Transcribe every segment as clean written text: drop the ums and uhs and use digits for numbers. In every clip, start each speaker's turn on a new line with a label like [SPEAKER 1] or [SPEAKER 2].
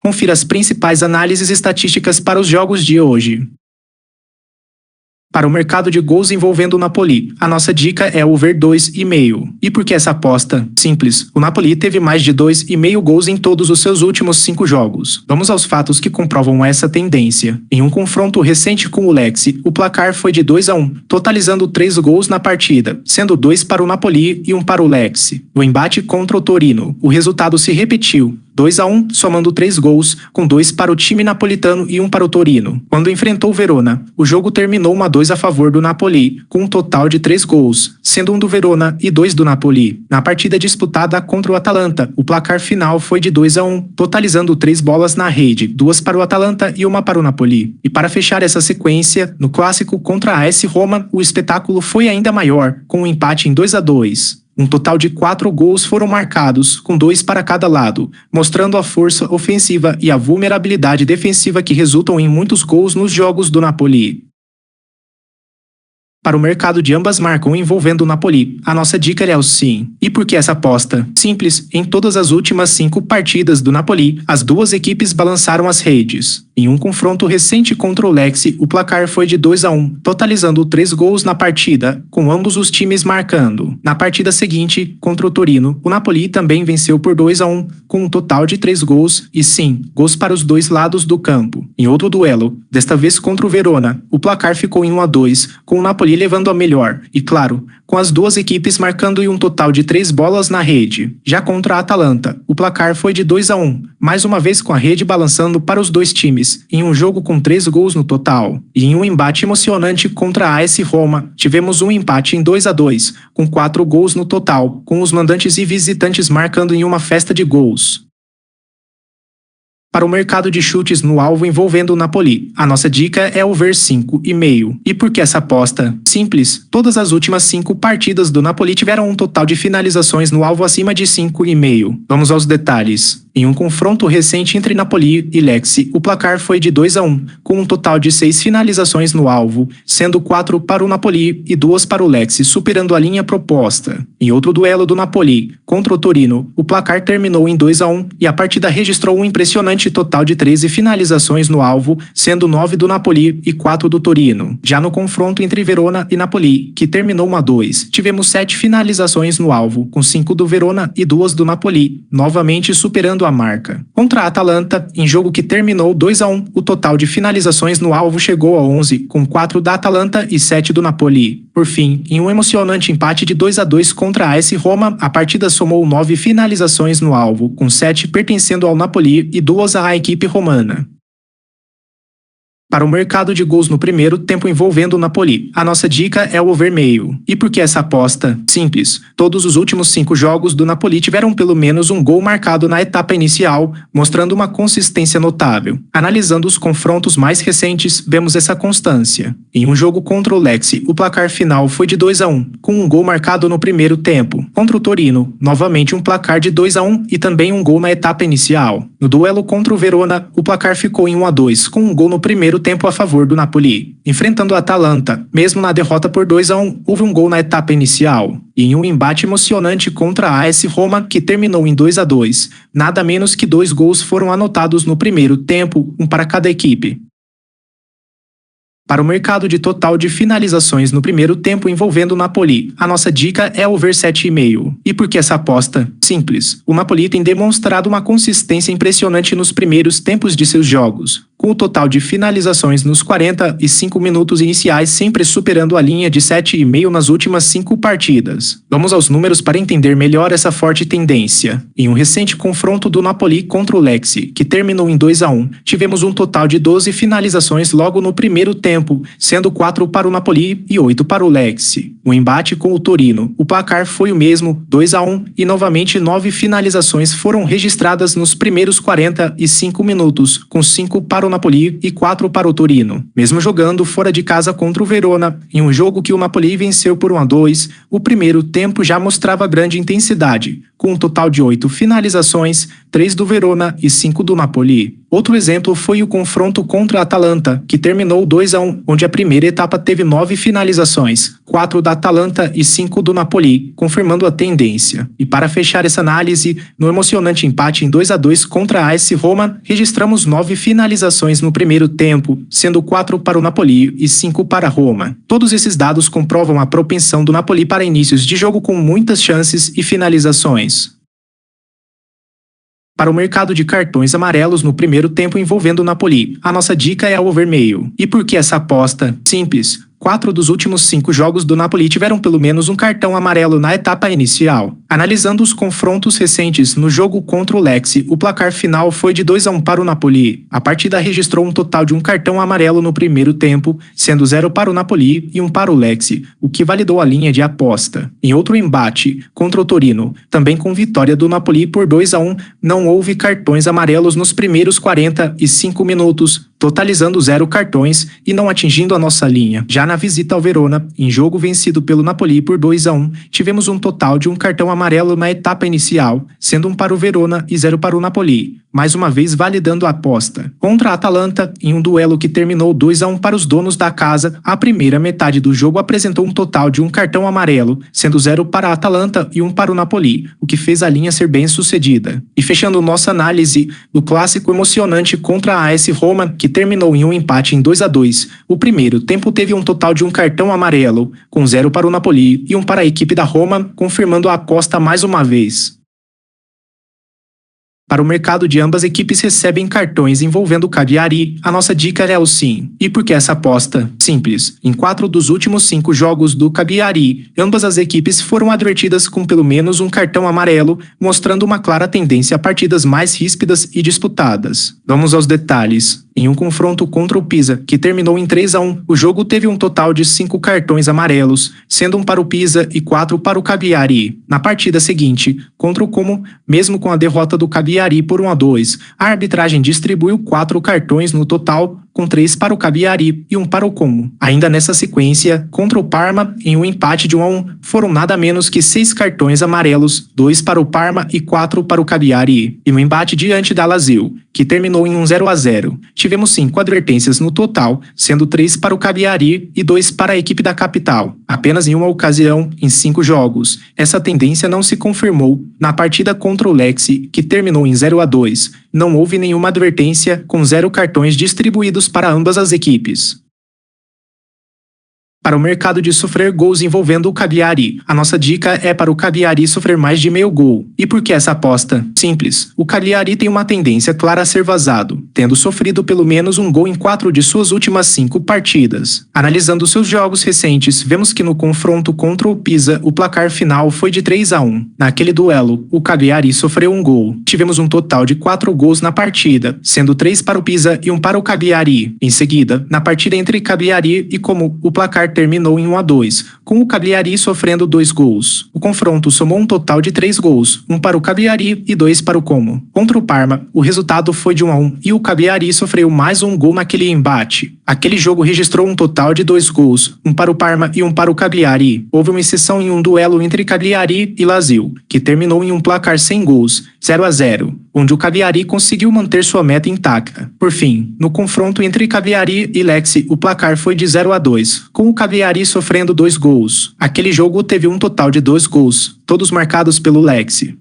[SPEAKER 1] Confira as principais análises estatísticas para os jogos de hoje. Para o mercado de gols envolvendo o Napoli, a nossa dica é over 2,5. E por que essa aposta? Simples, o Napoli teve mais de 2,5 gols em todos os seus últimos 5 jogos. Vamos aos fatos que comprovam essa tendência. Em um confronto recente com o Lecce, o placar foi de 2-1, totalizando 3 gols na partida, sendo 2 para o Napoli e 1 para o Lecce. No embate contra o Torino, o resultado se repetiu, 2-1, somando 3 gols, com 2 para o time napolitano e 1 para o Torino. Quando enfrentou o Verona, o jogo terminou 1-2 a favor do Napoli, com um total de 3 gols, sendo 1 do Verona e 2 do Napoli. Na partida disputada contra o Atalanta, o placar final foi de 2-1, totalizando 3 bolas na rede, 2 para o Atalanta e 1 para o Napoli. E para fechar essa sequência, no clássico contra a AS Roma, o espetáculo foi ainda maior, com um empate em 2-2. Um total de 4 gols foram marcados, com 2 para cada lado, mostrando a força ofensiva e a vulnerabilidade defensiva que resultam em muitos gols nos jogos do Napoli. Para o mercado de ambas marcam envolvendo o Napoli, a nossa dica é o sim. E por que essa aposta? Simples, em todas as últimas 5 partidas do Napoli, as duas equipes balançaram as redes. Em um confronto recente contra o Lecce, o placar foi de 2-1, totalizando 3 gols na partida, com ambos os times marcando. Na partida seguinte, contra o Torino, o Napoli também venceu por 2-1, com um total de 3 gols e sim, gols para os dois lados do campo. Em outro duelo, desta vez contra o Verona, o placar ficou em 1-2, com o Napoli levando a melhor, e claro, com as duas equipes marcando em um total de 3 bolas na rede. Já contra a Atalanta, o placar foi de 2-1, mais uma vez com a rede balançando para os dois times, em um jogo com 3 gols no total. E em um embate emocionante contra a AS Roma, tivemos um empate em 2-2, com 4 gols no total, com os mandantes e visitantes marcando em uma festa de gols. Para o mercado de chutes no alvo envolvendo o Napoli, a nossa dica é over 5,5. E por que essa aposta? Simples, todas as últimas 5 partidas do Napoli tiveram um total de finalizações no alvo acima de 5,5. Vamos aos detalhes. Em um confronto recente entre Napoli e Lecce, o placar foi de 2-1, com um total de 6 finalizações no alvo, sendo 4 para o Napoli e 2 para o Lecce, superando a linha proposta. Em outro duelo do Napoli, contra o Torino, o placar terminou em 2-1 e a partida registrou um impressionante total de 13 finalizações no alvo, sendo 9 do Napoli e 4 do Torino. Já no confronto entre Verona e Napoli, que terminou 1-2, tivemos 7 finalizações no alvo, com 5 do Verona e 2 do Napoli, novamente superando a marca. Contra a Atalanta, em jogo que terminou 2-1, o total de finalizações no alvo chegou a 11, com 4 da Atalanta e 7 do Napoli. Por fim, em um emocionante empate de 2-2 contra a AS Roma, a partida somou 9 finalizações no alvo, com 7 pertencendo ao Napoli e 2 à equipe romana. Para o mercado de gols no primeiro tempo envolvendo o Napoli, a nossa dica é o over meio. E por que essa aposta? Simples, todos os últimos 5 jogos do Napoli tiveram pelo menos um gol marcado na etapa inicial, mostrando uma consistência notável. Analisando os confrontos mais recentes, vemos essa constância. Em um jogo contra o Lecce, o placar final foi de 2-1, com um gol marcado no primeiro tempo. Contra o Torino, novamente um placar de 2-1 e também um gol na etapa inicial. No duelo contra o Verona, o placar ficou em 1-2, com um gol no primeiro tempo a favor do Napoli. Enfrentando a Atalanta, mesmo na derrota por 2-1, houve um gol na etapa inicial. E em um embate emocionante contra a AS Roma, que terminou em 2-2, nada menos que 2 gols foram anotados no primeiro tempo, um para cada equipe. Para o mercado de total de finalizações no primeiro tempo envolvendo o Napoli, a nossa dica é over 7,5. E por que essa aposta? Simples, o Napoli tem demonstrado uma consistência impressionante nos primeiros tempos de seus jogos, com o total de finalizações nos 45 minutos iniciais sempre superando a linha de 7,5 nas últimas 5 partidas. Vamos aos números para entender melhor essa forte tendência. Em um recente confronto do Napoli contra o Lecce, que terminou em 2-1, tivemos um total de 12 finalizações logo no primeiro tempo, sendo 4 para o Napoli e 8 para o Lecce. No embate com o Torino, o placar foi o mesmo, 2-1, e novamente 9 finalizações foram registradas nos primeiros 45 minutos, com 5 para o Napoli e 4 para o Torino. Mesmo jogando fora de casa contra o Verona, em um jogo que o Napoli venceu por 1-2, o primeiro tempo já mostrava grande intensidade, com um total de 8 finalizações, 3 do Verona e 5 do Napoli. Outro exemplo foi o confronto contra a Atalanta, que terminou 2-1, onde a primeira etapa teve 9 finalizações, 4 da Atalanta e 5 do Napoli, confirmando a tendência. E para fechar essa análise, no emocionante empate em 2-2 contra a AS Roma, registramos 9 finalizações no primeiro tempo, sendo 4 para o Napoli e 5 para a Roma. Todos esses dados comprovam a propensão do Napoli para inícios de jogo com muitas chances e finalizações. Para o mercado de cartões amarelos no primeiro tempo envolvendo o Napoli, a nossa dica é a over meio. E por que essa aposta? Simples. 4 dos últimos 5 jogos do Napoli tiveram pelo menos um cartão amarelo na etapa inicial. Analisando os confrontos recentes no jogo contra o Lecce, o placar final foi de 2-1 para o Napoli. A partida registrou um total de um cartão amarelo no primeiro tempo, sendo 0 para o Napoli e 1 para o Lecce, o que validou a linha de aposta. Em outro embate, contra o Torino, também com vitória do Napoli por 2-1, não houve cartões amarelos nos primeiros 45 minutos, totalizando 0 cartões e não atingindo a nossa linha. Já na visita ao Verona, em jogo vencido pelo Napoli por 2-1, tivemos um total de um cartão amarelo na etapa inicial, sendo 1 para o Verona e 0 para o Napoli, mais uma vez validando a aposta. Contra a Atalanta, em um duelo que terminou 2-1 para os donos da casa, a primeira metade do jogo apresentou um total de um cartão amarelo, sendo 0 para a Atalanta e 1 para o Napoli, o que fez a linha ser bem sucedida. E fechando nossa análise do clássico emocionante contra a AS Roma, que terminou em um empate em 2-2, o primeiro tempo teve um total de um cartão amarelo, com 0 para o Napoli e 1 para a equipe da Roma, confirmando a aposta mais uma vez. Para o mercado de ambas equipes recebem cartões envolvendo o Cagliari, a nossa dica é o sim. E por que essa aposta? Simples. Em 4 dos últimos 5 jogos do Cagliari, ambas as equipes foram advertidas com pelo menos um cartão amarelo, mostrando uma clara tendência a partidas mais ríspidas e disputadas. Vamos aos detalhes. Em um confronto contra o Pisa, que terminou em 3-1, o jogo teve um total de 5 cartões amarelos, sendo 1 para o Pisa e 4 para o Cagliari. Na partida seguinte, contra o Como, mesmo com a derrota do Cagliari por 1-2, a arbitragem distribuiu 4 cartões no total, com 3 para o Cagliari e 1 para o Como. Ainda nessa sequência, contra o Parma, em um empate de 1-1, foram nada menos que 6 cartões amarelos, 2 para o Parma e 4 para o Cagliari. E no embate diante da Lazio, que terminou em um 0-0, tivemos 5 advertências no total, sendo 3 para o Cagliari e 2 para a equipe da capital, apenas em uma ocasião em 5 jogos. Essa tendência não se confirmou na partida contra o Lecce, que terminou em 0-2. Não houve nenhuma advertência, com 0 cartões distribuídos para ambas as equipes. Para o mercado de sofrer gols envolvendo o Cagliari, a nossa dica é para o Cagliari sofrer mais de meio gol. E por que essa aposta? Simples. O Cagliari tem uma tendência clara a ser vazado, tendo sofrido pelo menos um gol em 4 de suas últimas 5 partidas. Analisando seus jogos recentes, vemos que no confronto contra o Pisa, o placar final foi de 3-1. Naquele duelo, o Cagliari sofreu um gol. Tivemos um total de 4 gols na partida, sendo 3 para o Pisa e 1 para o Cagliari. Em seguida, na partida entre Cagliari e Como, o placar terminou em 1-2, com o Cagliari sofrendo 2 gols. O confronto somou um total de 3 gols, 1 para o Cagliari e 2 para o Como. Contra o Parma, o resultado foi de 1-1 e o Cagliari sofreu mais um gol naquele embate. Aquele jogo registrou um total de 2 gols, 1 para o Parma e 1 para o Cagliari. Houve uma exceção em um duelo entre Cagliari e Lazio, que terminou em um placar sem gols, 0-0, onde o Cagliari conseguiu manter sua meta intacta. Por fim, no confronto entre Cagliari e Lecce, o placar foi de 0-2, com o Cagliari sofrendo 2 gols. Aquele jogo teve um total de 2 gols, todos marcados pelo Lecce.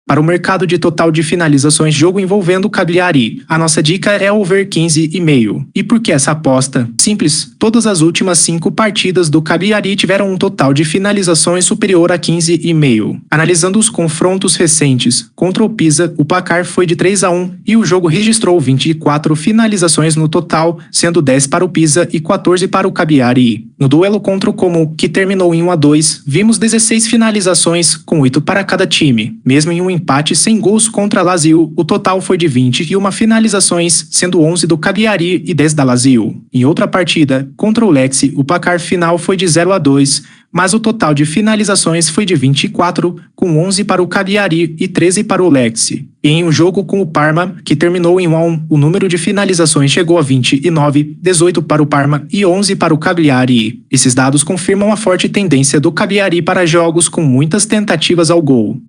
[SPEAKER 1] Para o mercado de total de finalizações jogo envolvendo o Cagliari, a nossa dica é over 15,5. E por que essa aposta? Simples, todas as últimas 5 partidas do Cagliari tiveram um total de finalizações superior a 15,5. Analisando os confrontos recentes, contra o Pisa, o placar foi de 3-1 e o jogo registrou 24 finalizações no total, sendo 10 para o Pisa e 14 para o Cagliari. No duelo contra o Como, que terminou em 1-2, vimos 16 finalizações, com 8 para cada time. Mesmo em um empate sem gols contra a Lazio, o total foi de 21 finalizações, sendo 11 do Cagliari e 10 da Lazio. Em outra partida, contra o Lecce, o placar final foi de 0-2, mas o total de finalizações foi de 24, com 11 para o Cagliari e 13 para o Lecce. E em um jogo com o Parma, que terminou em 1-1, o número de finalizações chegou a 29, 18 para o Parma e 11 para o Cagliari. Esses dados confirmam a forte tendência do Cagliari para jogos com muitas tentativas ao gol.